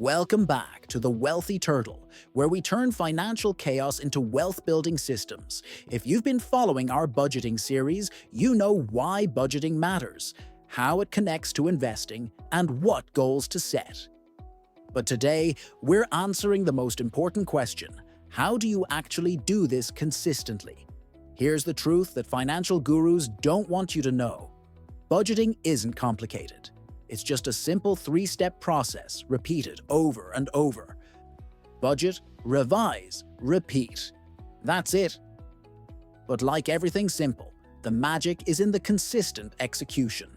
Welcome back to The Wealthy Turtle, where we turn financial chaos into wealth-building systems. If you've been following our budgeting series, you know why budgeting matters, how it connects to investing, and what goals to set. But today, we're answering the most important question: how do you actually do this consistently? Here's the truth that financial gurus don't want you to know. Budgeting isn't complicated. It's just a simple three-step process repeated over and over. Budget, revise, repeat. That's it. But like everything simple, the magic is in the consistent execution.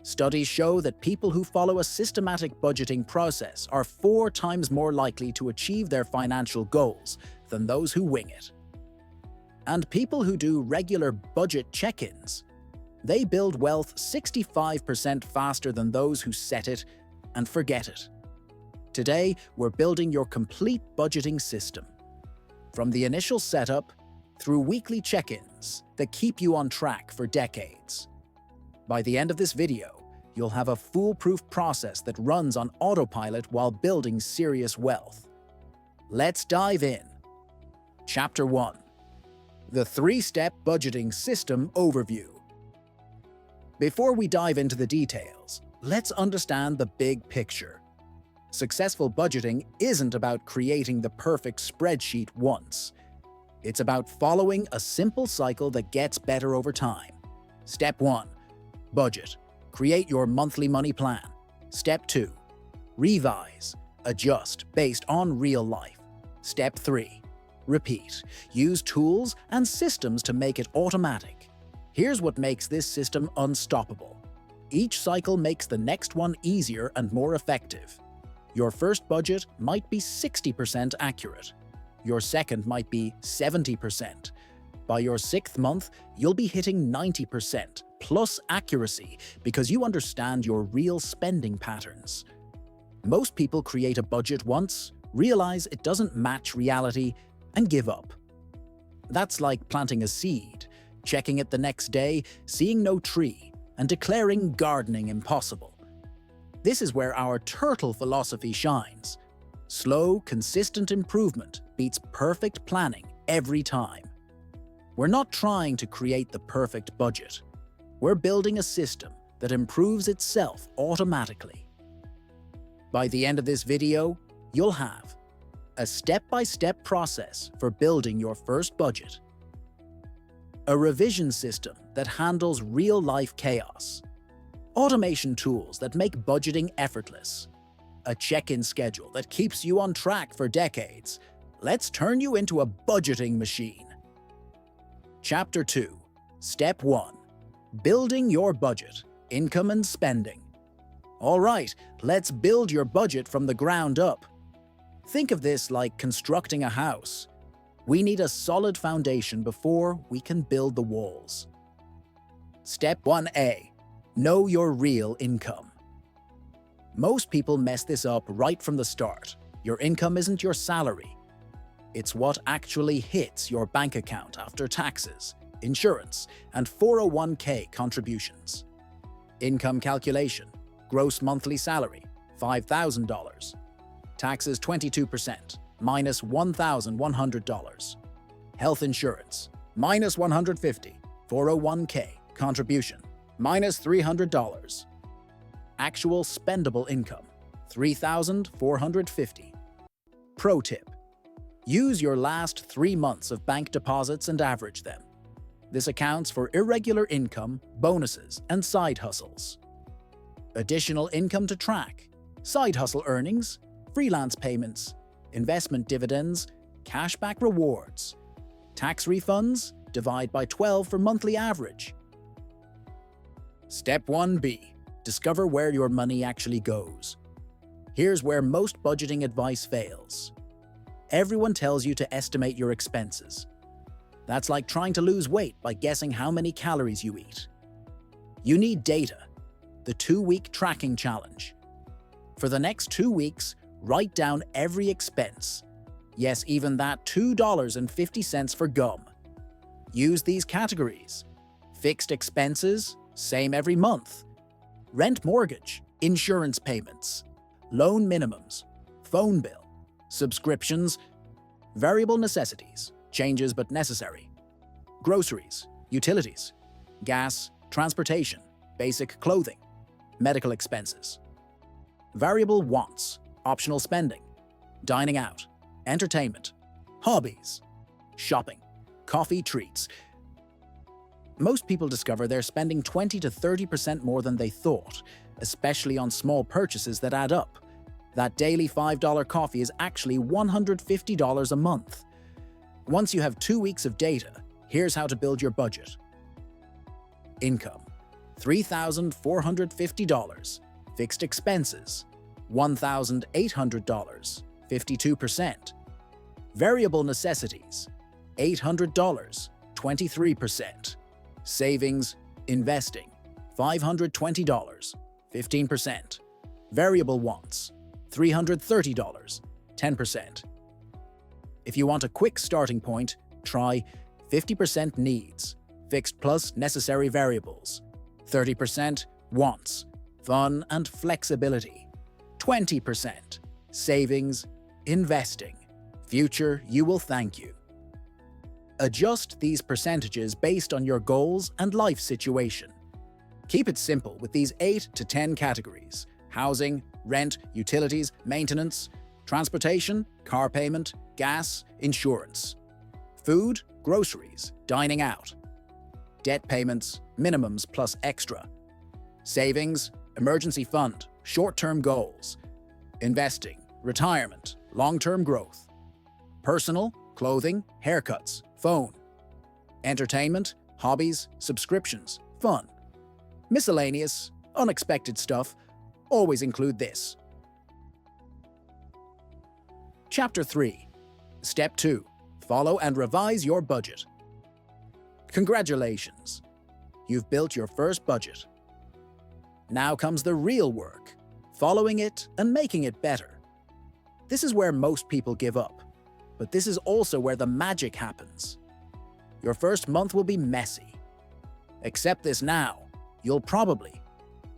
Studies show that people who follow a systematic budgeting process are 4 times more likely to achieve their financial goals than those who wing it. And people who do regular budget check-ins, they build wealth 65% faster than those who set it and forget it. Today, we're building your complete budgeting system. From the initial setup, through weekly check-ins that keep you on track for decades. By the end of this video, you'll have a foolproof process that runs on autopilot while building serious wealth. Let's dive in. Chapter 1. The 3-Step Budgeting System Overview. Before we dive into the details, let's understand the big picture. Successful budgeting isn't about creating the perfect spreadsheet once. It's about following a simple cycle that gets better over time. Step 1. Budget. Create your monthly money plan. Step 2. Revise. Adjust based on real life. Step 3. Repeat. Use tools and systems to make it automatic. Here's what makes this system unstoppable. Each cycle makes the next one easier and more effective. Your first budget might be 60% accurate. Your second might be 70%. By your 6th month, you'll be hitting 90% plus accuracy because you understand your real spending patterns. Most people create a budget once, realize it doesn't match reality, and give up. That's like planting a seed, checking it the next day, seeing no tree, and declaring gardening impossible. This is where our turtle philosophy shines. Slow, consistent improvement beats perfect planning every time. We're not trying to create the perfect budget. We're building a system that improves itself automatically. By the end of this video, you'll have a step-by-step process for building your first budget, a revision system that handles real-life chaos, automation tools that make budgeting effortless, a check-in schedule that keeps you on track for decades. Let's turn you into a budgeting machine. Chapter 2. Step 1. Building your budget, income and spending. All right, let's build your budget from the ground up. Think of this like constructing a house. We need a solid foundation before we can build the walls. Step 1A. Know your real income. Most people mess this up right from the start. Your income isn't your salary. It's what actually hits your bank account after taxes, insurance, and 401k contributions. Income calculation. Gross monthly salary, $5,000. Taxes 22%, minus $1,100. Health insurance, minus $150. 401k contribution, minus $300. Actual spendable income, $3,450. Pro tip: use your last 3 months of bank deposits and average them. This accounts for irregular income, bonuses, and side hustles. Additional income to track: side hustle earnings, freelance payments, investment dividends, cashback rewards. Tax refunds, divide by 12 for monthly average. Step 1B. Discover where your money actually goes. Here's where most budgeting advice fails. Everyone tells you to estimate your expenses. That's like trying to lose weight by guessing how many calories you eat. You need data. The 2-week tracking challenge. For the next 2 weeks, write down every expense. Yes, even that $2.50 for gum. Use these categories: fixed expenses, same every month; rent mortgage, insurance payments; loan minimums, phone bill, subscriptions, variable necessities, changes but necessary, groceries, utilities, gas, transportation, basic clothing, medical expenses, variable wants, optional spending, dining out, entertainment, hobbies, shopping, coffee, treats. Most people discover they're spending 20 to 30% more than they thought, especially on small purchases that add up. That daily $5 coffee is actually $150 a month. Once you have 2 weeks of data, here's how to build your budget. Income: $3,450. Fixed expenses: $1,800, 52%. Variable necessities: $800, 23%. Savings, investing: $520, 15%. Variable wants: $330, 10%. If you want a quick starting point, try 50% needs, fixed plus necessary variables, 30% wants, fun and flexibility, 20% savings, investing, future you will thank you. Adjust these percentages based on your goals and life situation. Keep it simple with these 8 to 10 categories: housing, rent, utilities, maintenance, transportation, car payment, gas, insurance, food, groceries, dining out, debt payments, minimums plus extra, savings, emergency fund, short-term goals, investing, retirement, long-term growth, personal, clothing, haircuts, phone, entertainment, hobbies, subscriptions, fun, miscellaneous, unexpected stuff. Always include this. Chapter 3. Step 2. Follow and revise your budget. Congratulations! You've built your first budget. Now comes the real work, following it and making it better. This is where most people give up, but this is also where the magic happens. Your first month will be messy. Accept this now. You'll probably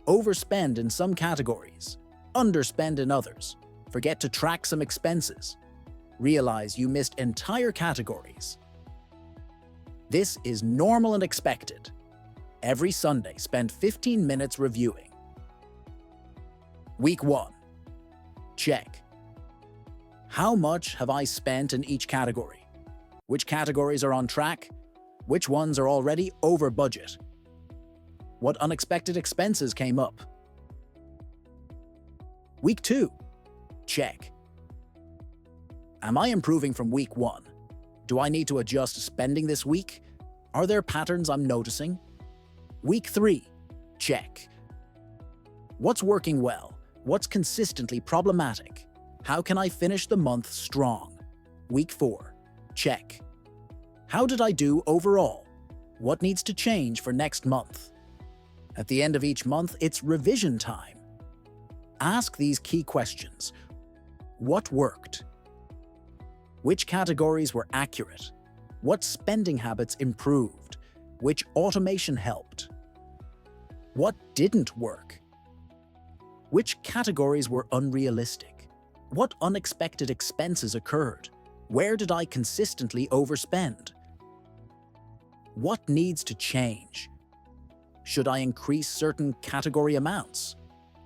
overspend in some categories, underspend in others, forget to track some expenses, realize you missed entire categories. This is normal and expected. Every Sunday, spend 15 minutes reviewing. Week 1. Check. How much have I spent in each category? Which categories are on track? Which ones are already over budget? What unexpected expenses came up? Week 2. Check. Am I improving from week 1? Do I need to adjust spending this week? Are there patterns I'm noticing? Week 3. Check. What's working well? What's consistently problematic? How can I finish the month strong? Week 4. Check. How did I do overall? What needs to change for next month? At the end of each month, it's revision time. Ask these key questions. What worked? Which categories were accurate? What spending habits improved? Which automation helped? What didn't work? Which categories were unrealistic? What unexpected expenses occurred? Where did I consistently overspend? What needs to change? Should I increase certain category amounts?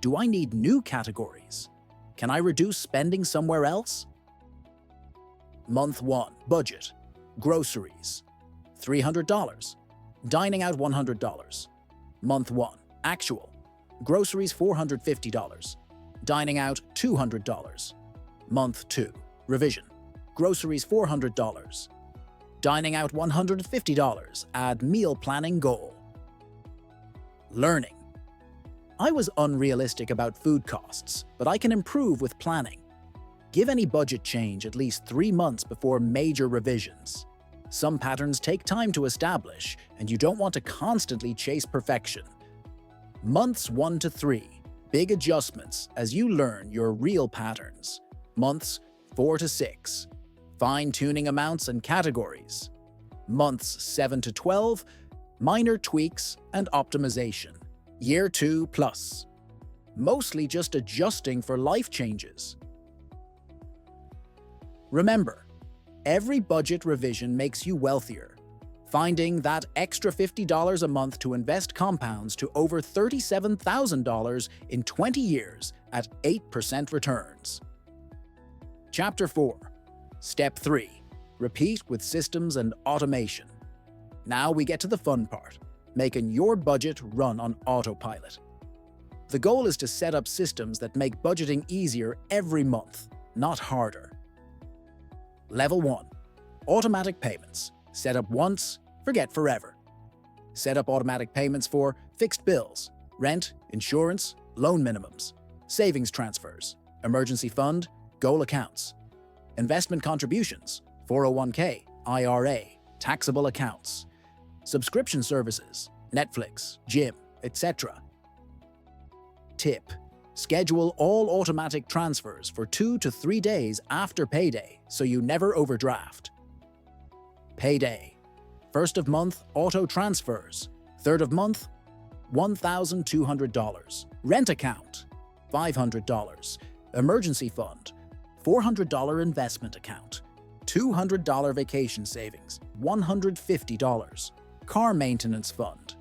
Do I need new categories? Can I reduce spending somewhere else? Month 1. Budget. Groceries: $300. Dining out $100. Month 1. Actual. Groceries $450. Dining out $200. Month 2. Revision. Groceries $400. Dining out $150. Add meal planning goal. Learning. I was unrealistic about food costs, but I can improve with planning. Give any budget change at least 3 months before major revisions. Some patterns take time to establish, and you don't want to constantly chase perfection. Months 1 to 3. Big adjustments as you learn your real patterns. Months 4 to 6. Fine-tuning amounts and categories. Months 7 to 12. Minor tweaks and optimization. Year 2 plus. Mostly just adjusting for life changes. Remember, every budget revision makes you wealthier. Finding that extra $50 a month to invest compounds to over $37,000 in 20 years at 8% returns. Chapter 4. Step 3. Repeat with systems and automation. Now we get to the fun part, making your budget run on autopilot. The goal is to set up systems that make budgeting easier every month, not harder. Level 1. Automatic payments. Set up once, forget forever. Set up automatic payments for fixed bills, rent, insurance, loan minimums, savings transfers, emergency fund, goal accounts, investment contributions, 401k, IRA, taxable accounts, subscription services, Netflix, gym, etc. Tip: schedule all automatic transfers for 2 to 3 days after payday so you never overdraft. Payday: first of month auto transfers, third of month $1,200, rent account $500, emergency fund $400, investment account $200, vacation savings $150, car maintenance fund.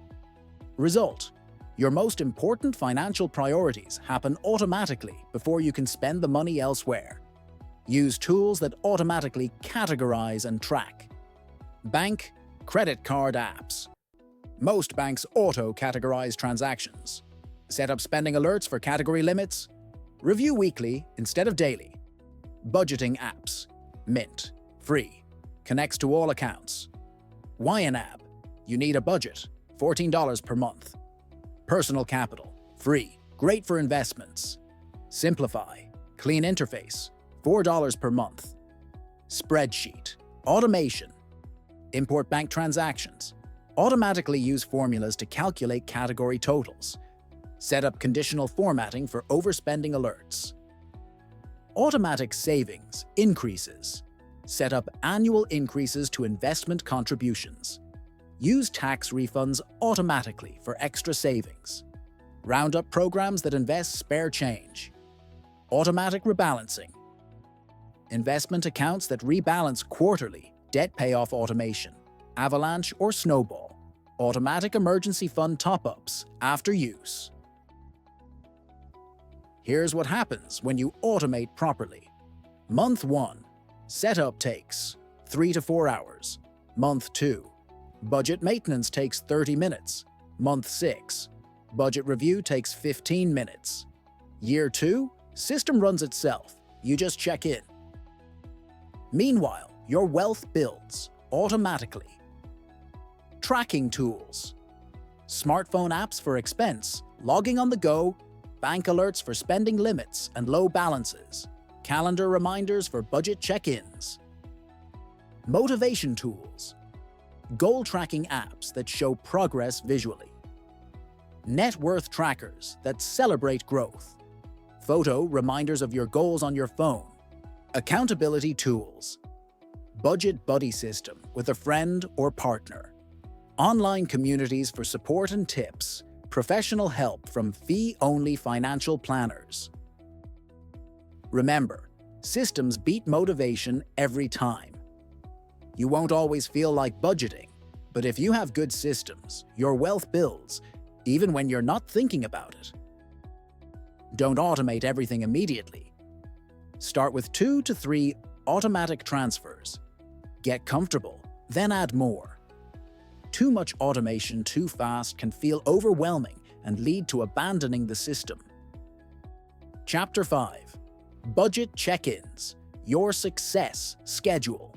Result: your most important financial priorities happen automatically before you can spend the money elsewhere. Use tools that automatically categorize and track. Bank, credit card apps. Most banks auto-categorize transactions. Set up spending alerts for category limits. Review weekly instead of daily. Budgeting apps. Mint. Free. Connects to all accounts. YNAB. You need a budget. $14 per month. Personal Capital. Free. Great for investments. Simplify. Clean interface. $4 per month. Spreadsheet. Automation. Import bank transactions. Automatically use formulas to calculate category totals. Set up conditional formatting for overspending alerts. Automatic savings increases. Set up annual increases to investment contributions. Use tax refunds automatically for extra savings. Round up programs that invest spare change. Automatic rebalancing. Investment accounts that rebalance quarterly. Debt payoff automation. Avalanche or snowball. Automatic emergency fund top-ups after use. Here's what happens when you automate properly. Month 1. Setup takes 3 to 4 hours. Month 2. Budget maintenance takes 30 minutes. Month 6. Budget review takes 15 minutes. Year 2. System runs itself. You just check in. Meanwhile, your wealth builds automatically. Tracking tools. Smartphone apps for expense, logging on the go, bank alerts for spending limits and low balances, calendar reminders for budget check-ins. Motivation tools. Goal tracking apps that show progress visually. Net worth trackers that celebrate growth. Photo reminders of your goals on your phone. Accountability tools. Budget buddy system with a friend or partner. Online communities for support and tips. Professional help from fee-only financial planners. Remember, systems beat motivation every time. You won't always feel like budgeting, but if you have good systems, your wealth builds, even when you're not thinking about it. Don't automate everything immediately. Start with 2 to 3 automatic transfers. Get comfortable, then add more. Too much automation too fast can feel overwhelming and lead to abandoning the system. Chapter 5. Budget check-ins. Your success schedule.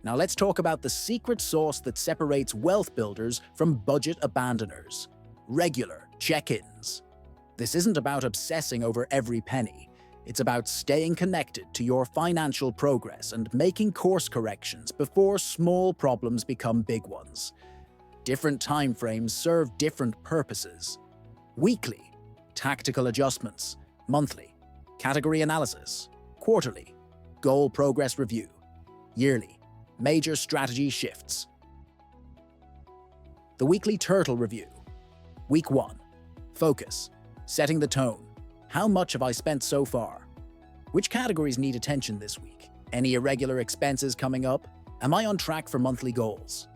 Now let's talk about the secret sauce that separates wealth builders from budget abandoners. Regular check-ins. This isn't about obsessing over every penny. It's about staying connected to your financial progress and making course corrections before small problems become big ones. Different time frames serve different purposes. Weekly, tactical adjustments. Monthly, category analysis. Quarterly, goal progress review. Yearly, major strategy shifts. The weekly turtle review. Week 1. Focus. Setting the tone. How much have I spent so far? Which categories need attention this week? Any irregular expenses coming up? Am I on track for monthly goals?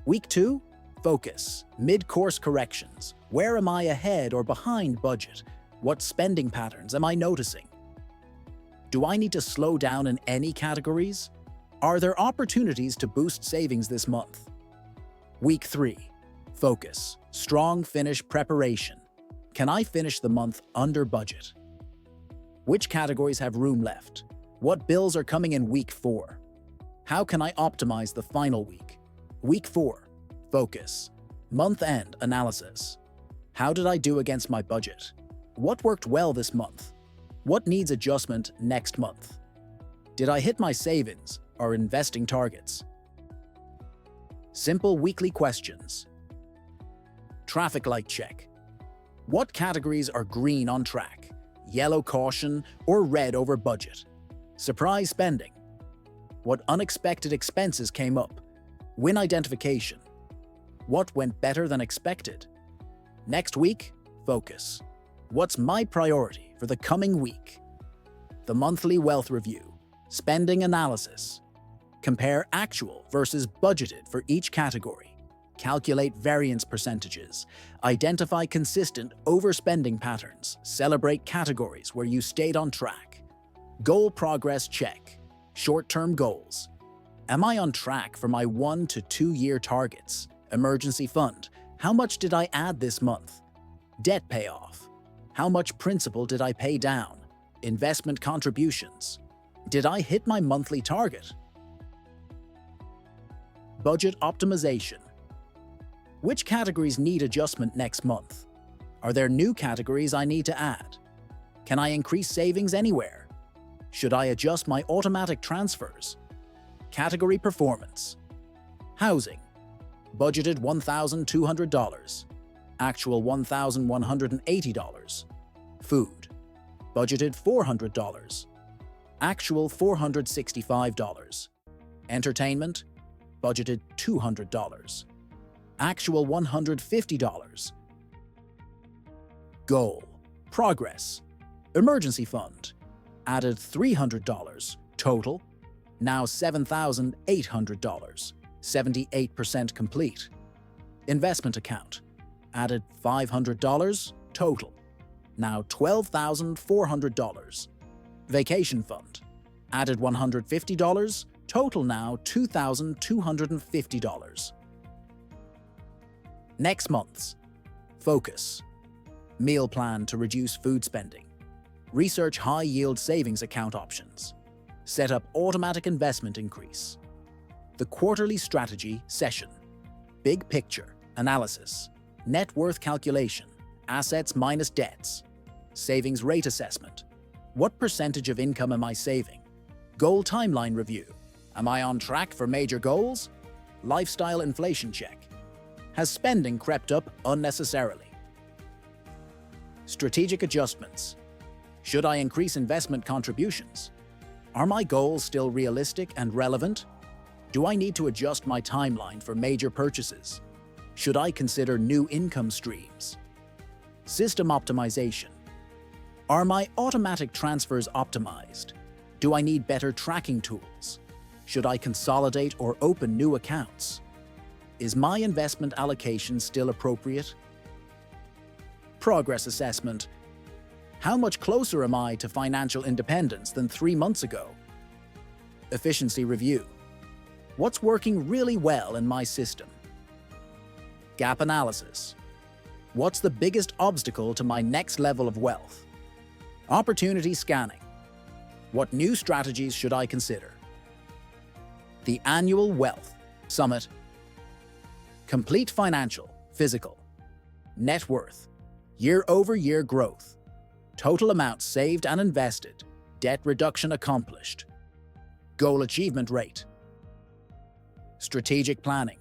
Week 2, focus, mid-course corrections. Where am I ahead or behind budget? What spending patterns am I noticing? Do I need to slow down in any categories? Are there opportunities to boost savings this month? Week 3, focus, strong finish preparation. Can I finish the month under budget? Which categories have room left? What bills are coming in week 4? How can I optimize the final week? Week 4, focus, month-end analysis. How did I do against my budget? What worked well this month? What needs adjustment next month? Did I hit my savings or investing targets? Simple weekly questions. Traffic light check. What categories are green on track, yellow caution, or red over budget? Surprise spending. What unexpected expenses came up? Win identification. What went better than expected? Next week, focus. What's my priority for the coming week? The monthly wealth review. Spending analysis. Compare actual versus budgeted for each category. Calculate variance percentages. Identify consistent overspending patterns. Celebrate categories where you stayed on track. Goal progress check. Short-term goals. Am I on track for my 1 to 2 year targets? Emergency fund. How much did I add this month? Debt payoff. How much principal did I pay down? Investment contributions. Did I hit my monthly target? Budget optimization. Which categories need adjustment next month? Are there new categories I need to add? Can I increase savings anywhere? Should I adjust my automatic transfers? Category performance. Housing. Budgeted $1,200. Actual $1,180. Food. Budgeted $400. Actual $465. Entertainment. Budgeted $200. Actual $150. Goal. Progress. Emergency fund. Added $300. Total. Now $7,800. 78% complete. Investment account. Added $500. Total. Now $12,400. Vacation fund. Added $150. Total now $2,250. Next month's. Focus. Meal plan to reduce food spending. Research high-yield savings account options. Set up automatic investment increase. The quarterly strategy session. Big picture analysis. Net worth calculation. Assets minus debts. Savings rate assessment. What percentage of income am I saving? Goal timeline review. Am I on track for major goals? Lifestyle inflation check. Has spending crept up unnecessarily? Strategic adjustments. Should I increase investment contributions? Are my goals still realistic and relevant? Do I need to adjust my timeline for major purchases? Should I consider new income streams? System optimization. Are my automatic transfers optimized? Do I need better tracking tools? Should I consolidate or open new accounts? Is my investment allocation still appropriate? Progress assessment. How much closer am I to financial independence than 3 months ago? Efficiency review. What's working really well in my system? Gap analysis. What's the biggest obstacle to my next level of wealth? Opportunity scanning. What new strategies should I consider? The Annual Wealth Summit. Complete financial, physical, net worth, year-over-year growth, total amount saved and invested, debt reduction accomplished, goal achievement rate, strategic planning,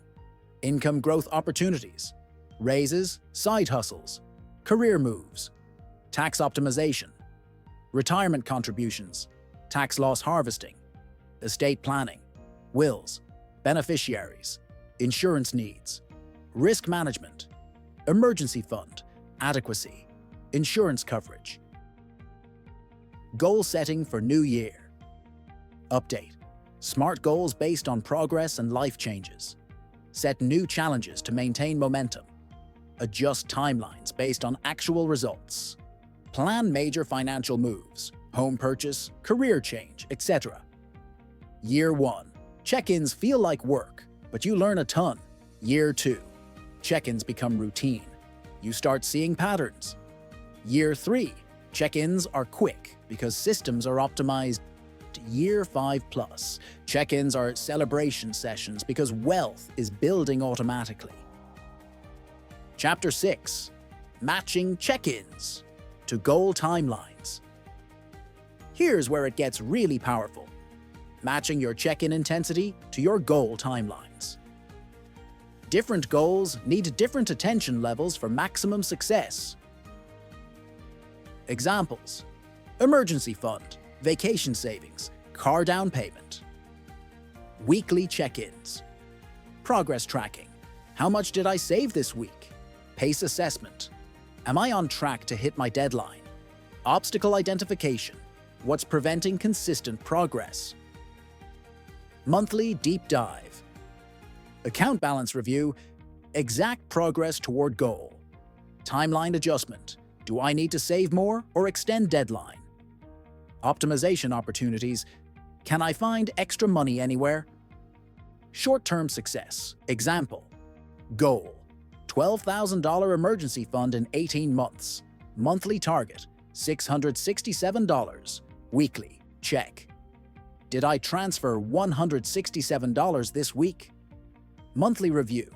income growth opportunities, raises, side hustles, career moves, tax optimization, retirement contributions, tax loss harvesting, estate planning, wills, beneficiaries, insurance needs, risk management, emergency fund, adequacy, insurance coverage. Goal setting for new year. Update. Smart goals based on progress and life changes. Set new challenges to maintain momentum. Adjust timelines based on actual results. Plan major financial moves, home purchase, career change, etc. Year 1. Check-ins feel like work, but you learn a ton. Year 2. Check-ins become routine. You start seeing patterns. Year 3. Check-ins are quick because systems are optimized. Year 5+. Check-ins are celebration sessions because wealth is building automatically. Chapter 6. Matching check-ins to goal timelines. Here's where it gets really powerful. Matching your check-in intensity to your goal timelines. Different goals need different attention levels for maximum success. Examples: emergency fund, vacation savings, car down payment. Weekly check-ins. Progress tracking. How much did I save this week? Pace assessment. Am I on track to hit my deadline? Obstacle identification. What's preventing consistent progress? Monthly deep dive. Account balance review. Exact progress toward goal. Timeline adjustment. Do I need to save more or extend deadline? Optimization opportunities. Can I find extra money anywhere? Short-term success. Example. Goal: $12,000 emergency fund in 18 months. Monthly target: $667. Weekly. Check. Did I transfer $167 this week? Monthly review.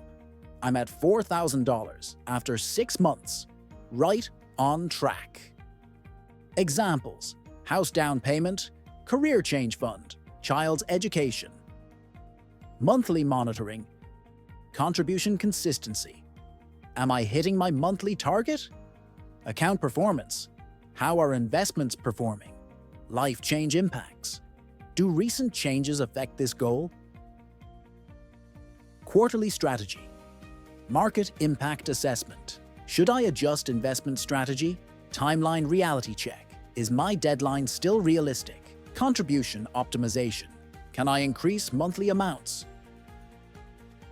I'm at $4,000 after 6 months. Right on track. Examples: house down payment, career change fund, child's education. Monthly monitoring. Contribution consistency. Am I hitting my monthly target? Account performance. How are investments performing? Life change impacts. Do recent changes affect this goal? Quarterly strategy. Market impact assessment. Should I adjust investment strategy? Timeline reality check. Is my deadline still realistic? Contribution optimization. Can I increase monthly amounts?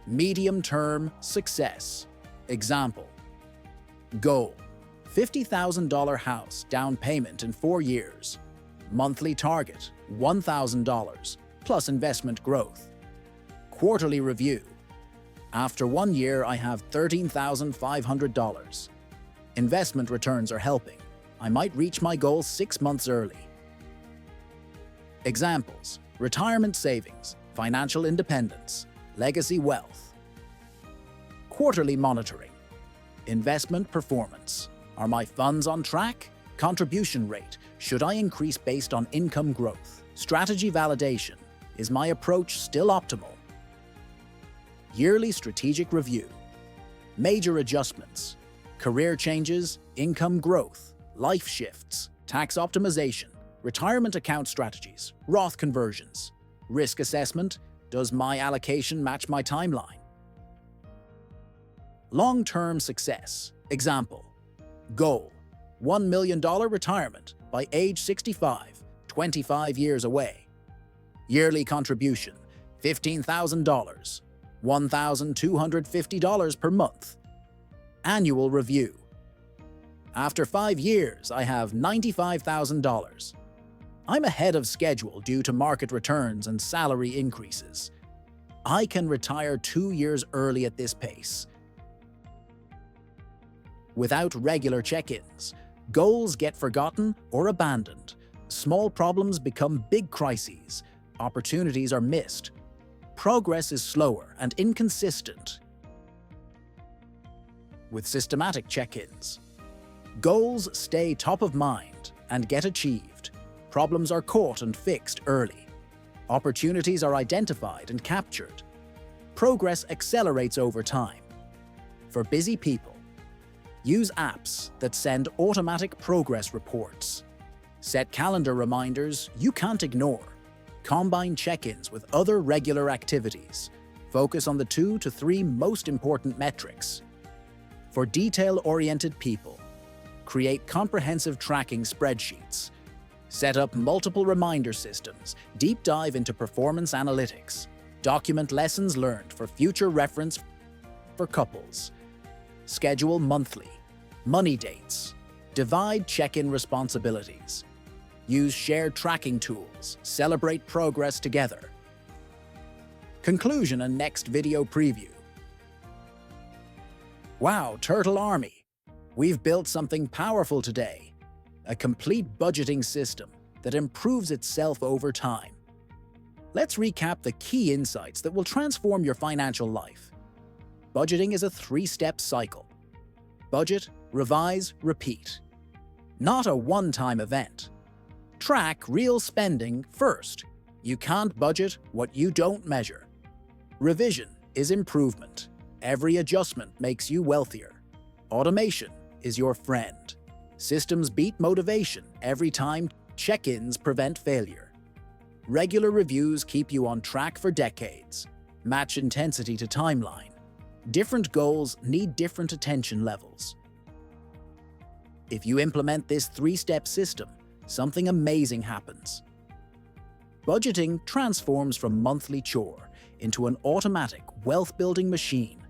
Medium-term success. Example. Goal: $50,000 house down payment in 4 years. Monthly target: $1,000 plus investment growth. Quarterly review. After 1 year, I have $13,500. Investment returns are helping. I might reach my goal 6 months early. Examples: retirement savings, financial independence, legacy wealth. Quarterly monitoring. Investment performance. Are my funds on track? Contribution rate. Should I increase based on income growth? Strategy validation. Is my approach still optimal? Yearly strategic review. Major adjustments. Career changes, income growth, life shifts, tax optimization, retirement account strategies, Roth conversions. Risk assessment. Does my allocation match my timeline? Long-term success. Example. Goal: $1 million retirement by age 65, 25 years away. Yearly contribution: $15,000, $1,250 per month. Annual review. After 5 years, I have $95,000. I'm ahead of schedule due to market returns and salary increases. I can retire 2 years early at this pace. Without regular check-ins, goals get forgotten or abandoned. Small problems become big crises. Opportunities are missed. Progress is slower and inconsistent. With systematic check-ins, goals stay top of mind and get achieved. Problems are caught and fixed early. Opportunities are identified and captured. Progress accelerates over time. For busy people, use apps that send automatic progress reports. Set calendar reminders you can't ignore. Combine check-ins with other regular activities. Focus on the 2 to 3 most important metrics. For detail-oriented people, create comprehensive tracking spreadsheets. Set up multiple reminder systems, deep dive into performance analytics, document lessons learned for future reference for couples. Schedule monthly, money dates, divide check-in responsibilities. Use shared tracking tools, celebrate progress together. Conclusion and next video preview. Wow, Turtle Army! We've built something powerful today. A complete budgeting system that improves itself over time. Let's recap the key insights that will transform your financial life. Budgeting is a 3-step cycle. Budget, revise, repeat. Not a one-time event. Track real spending first. You can't budget what you don't measure. Revision is improvement. Every adjustment makes you wealthier. Automation is your friend. Systems beat motivation every time. Check-ins prevent failure. Regular reviews keep you on track for decades. Match intensity to timeline. Different goals need different attention levels. If you implement this 3-step system, something amazing happens. Budgeting transforms from monthly chore into an automatic wealth-building machine.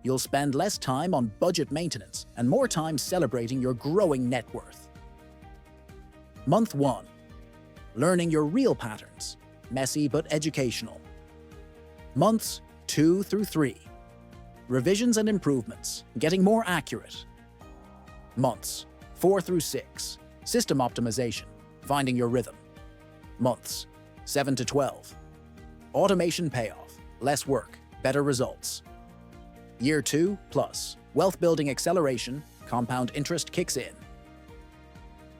You'll spend less time on budget maintenance and more time celebrating your growing net worth. Month 1. Learning your real patterns, messy but educational. Months 2 through 3. Revisions and improvements, getting more accurate. Months 4 through 6. System optimization, finding your rhythm. Months 7 to 12. Automation payoff, less work, better results. Year 2 plus, wealth building acceleration, compound interest kicks in.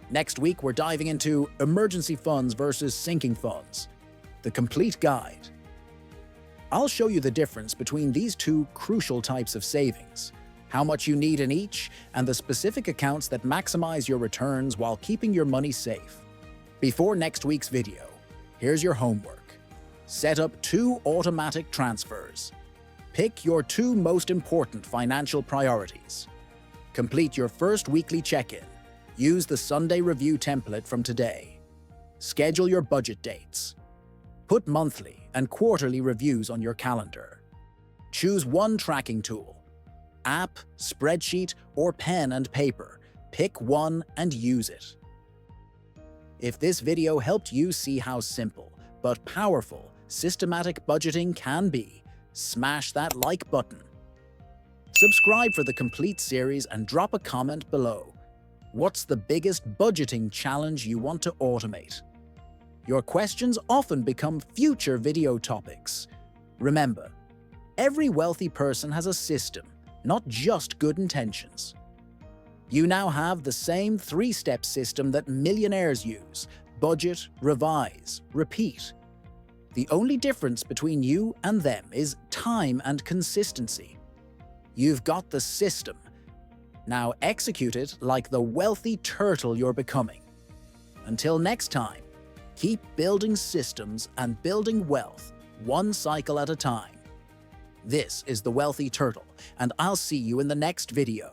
Next week, we're diving into emergency funds versus sinking funds, the complete guide. I'll show you the difference between these two crucial types of savings, how much you need in each, and the specific accounts that maximize your returns while keeping your money safe. Before next week's video, here's your homework. Set up 2 automatic transfers. Pick your 2 most important financial priorities. Complete your first weekly check-in. Use the Sunday review template from today. Schedule your budget dates. Put monthly and quarterly reviews on your calendar. Choose one tracking tool. App, spreadsheet, or pen and paper. Pick one and use it. If this video helped you see how simple but powerful systematic budgeting can be, smash that like button. Subscribe for the complete series and drop a comment below. What's the biggest budgeting challenge you want to automate? Your questions often become future video topics. Remember, every wealthy person has a system, not just good intentions. You now have the same 3-step system that millionaires use: budget, revise, repeat. The only difference between you and them is time and consistency. You've got the system. Now execute it like the wealthy turtle you're becoming. Until next time, keep building systems and building wealth, one cycle at a time. This is the Wealthy Turtle, and I'll see you in the next video.